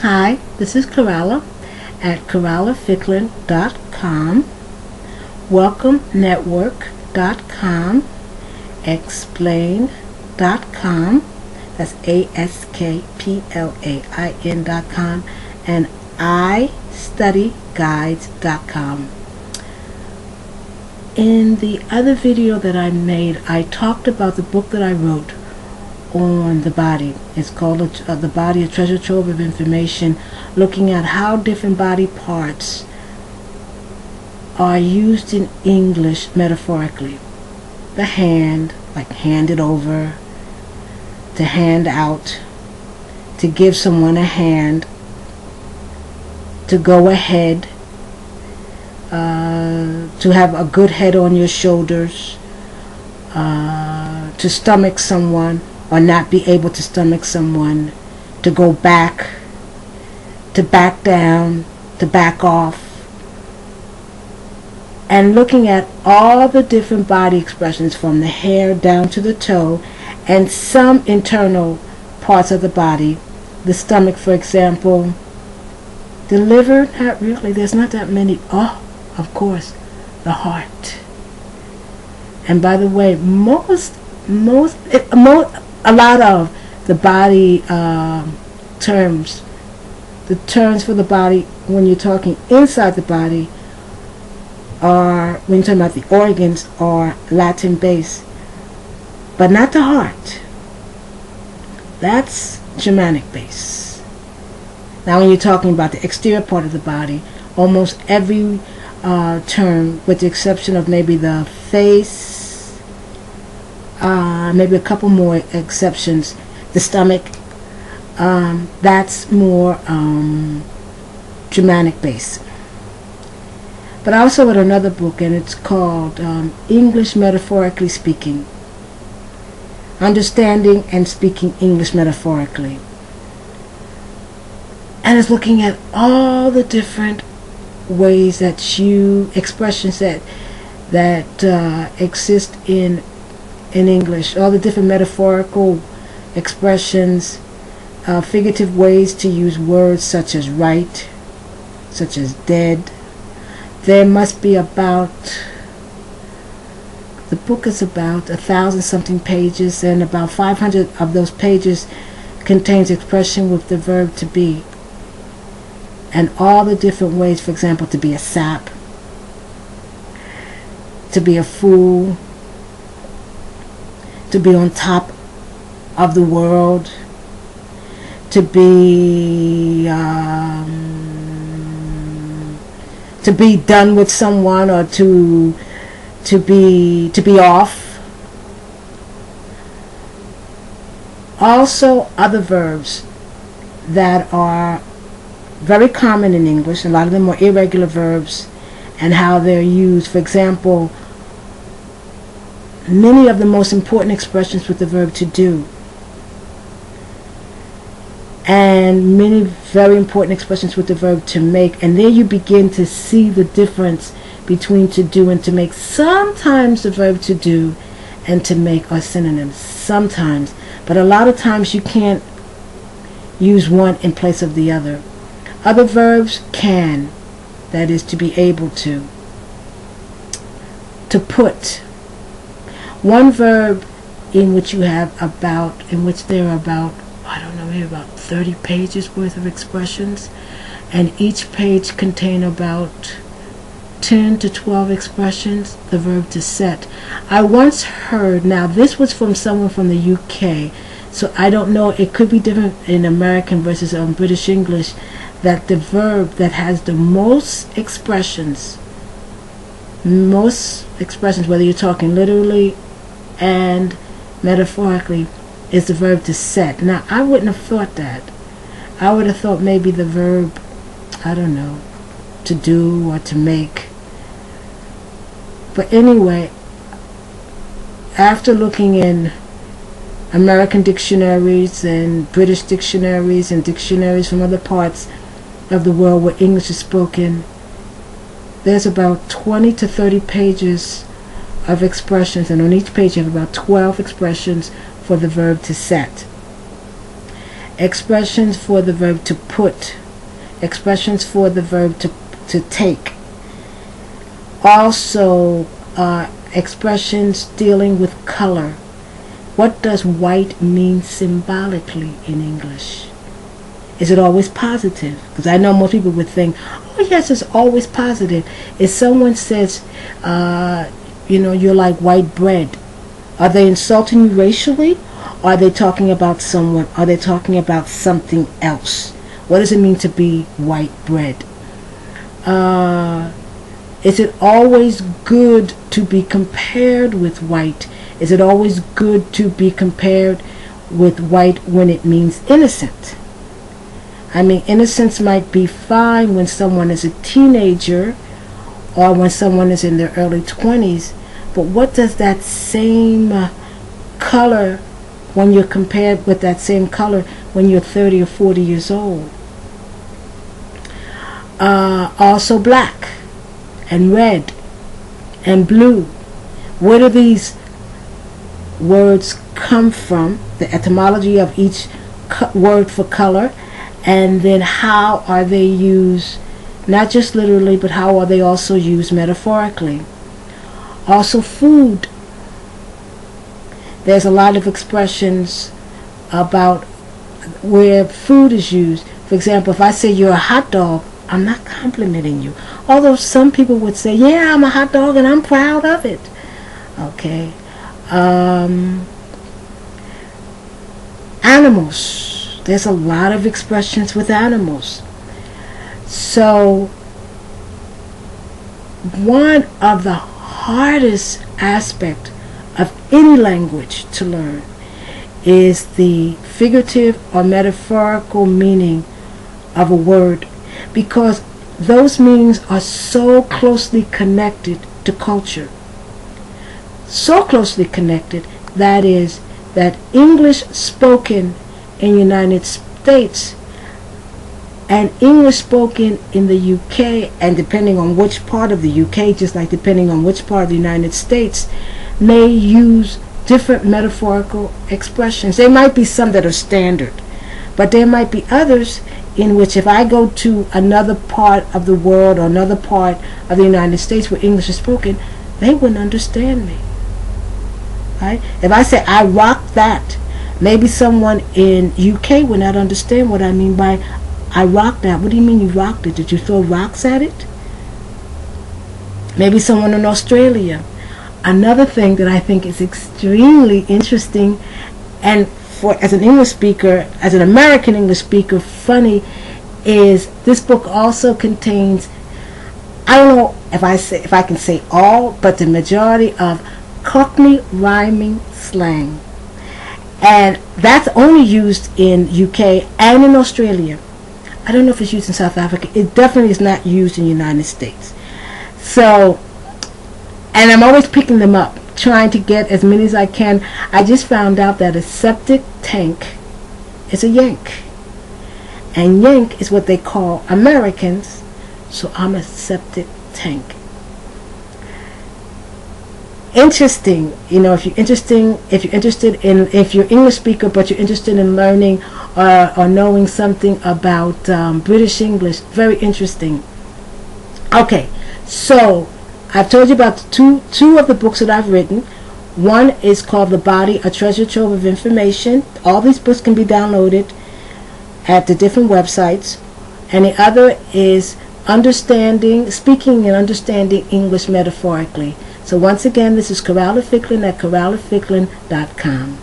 Hi, this is Coralla at C.Ficklin.com, WelcomeNetwork.com, Explain.com, that's ASKPLAIN.com, and iStudyGuides.com. In the other video that I made, I talked about the book that I wrote on the body. It's called The Body, a Treasure Trove of Information, looking at how different body parts are used in English metaphorically. The hand, like hand it over, to hand out, to give someone a hand, to go ahead, to have a good head on your shoulders, to stomach someone or not be able to stomach someone, to go back, to back down, to back off, and looking at all the different body expressions from the hair down to the toe, and some internal parts of the body, the stomach, for example. The liver, not really, there's not that many. Oh, of course, the heart. And by the way, a lot of the body terms, the terms for the body when you're talking inside the body, are, when you're talking about the organs, are Latin based, but not the heart. That's Germanic based. Now when you're talking about the exterior part of the body, almost every term, with the exception of maybe the face, maybe a couple more exceptions, the stomach, that's more Germanic based. But I also wrote another book, and it's called English Metaphorically Speaking, Understanding and Speaking English Metaphorically. And it's looking at all the different ways that expressions that exist in English, all the different metaphorical expressions, figurative ways to use words such as right, such as dead. There must be about, the book is about 1,000-something pages, and about 500 of those pages contains expression with the verb to be, and all the different ways, for example, to be a sap, to be a fool, to be on top of the world, to be done with someone, or to be off. Also other verbs that are very common in English. A lot of them are irregular verbs, and how they're used. For example, many of the most important expressions with the verb to do, and many very important expressions with the verb to make. And there you begin to see the difference between to do and to make. Sometimes the verb to do and to make are synonyms, sometimes, but a lot of times you can't use one in place of the other. Other verbs can, that is, to be able to put. One verb in which you have there are about, I don't know, maybe about 30 pages worth of expressions, and each page contain about 10 to 12 expressions, the verb to set. I once heard, now this was from someone from the UK, so I don't know, it could be different in American versus British English, that the verb that has the most expressions, whether you're talking literally and metaphorically, is the verb to set. Now I wouldn't have thought that. I would have thought maybe the verb, I don't know, to do or to make. But anyway, after looking in American dictionaries and British dictionaries and dictionaries from other parts of the world where English is spoken, there's about 20 to 30 pages of expressions, and on each page you have about 12 expressions for the verb to set. expressions for the verb to put, expressions for the verb to take. Also, expressions dealing with color. What does white mean symbolically in English? Is it always positive? Because I know most people would think, oh yes, it's always positive. If someone says, you're like white bread, are they insulting you racially? Or are they talking about someone? Are they talking about something else? What does it mean to be white bread? Is it always good to be compared with white? Is it always good to be compared with white when it means innocent? I mean, innocence might be fine when someone is a teenager or when someone is in their early 20s, but what does that same color, when you're compared with that same color when you're 30 or 40 years old? Also black and red and blue. Where do these words come from? The etymology of each word for color, and then how are they used, not just literally, but how are they also used metaphorically? Also food. There's a lot of expressions about where food is used. For example, if I say you're a hot dog, I'm not complimenting you. Although some people would say, yeah, I'm a hot dog and I'm proud of it. Okay. Animals. There's a lot of expressions with animals. So one of the hardest aspects of any language to learn is the figurative or metaphorical meaning of a word, because those meanings are so closely connected to culture. So closely connected, that is, that English spoken in the United States and English spoken in the UK, and depending on which part of the UK, just like depending on which part of the United States, may use different metaphorical expressions. There might be some that are standard, but there might be others in which if I go to another part of the world or another part of the United States where English is spoken, they wouldn't understand me. Right? If I say I rock that, maybe someone in UK would not understand what I mean by I rocked that. What do you mean you rocked it? Did you throw rocks at it? Maybe someone in Australia. Another thing that I think is extremely interesting, and for as an English speaker, as an American English speaker, funny, is this book also contains, I don't know if I can say all, but the majority of Cockney rhyming slang. And that's only used in UK and in Australia. I don't know if it's used in South Africa. It definitely is not used in the United States. So, and I'm always picking them up, trying to get as many as I can. I just found out that a septic tank is a yank. And yank is what they call Americans. So I'm a septic tank. Interesting, if you're English speaker but you're interested in learning or knowing something about British English, very interesting. Okay, so I've told you about two of the books that I've written. One is called The Body, A Treasure Trove of Information. All these books can be downloaded at the different websites. And the other is Speaking and Understanding English Metaphorically. So once again, this is C.Ficklin at C.Ficklin.com.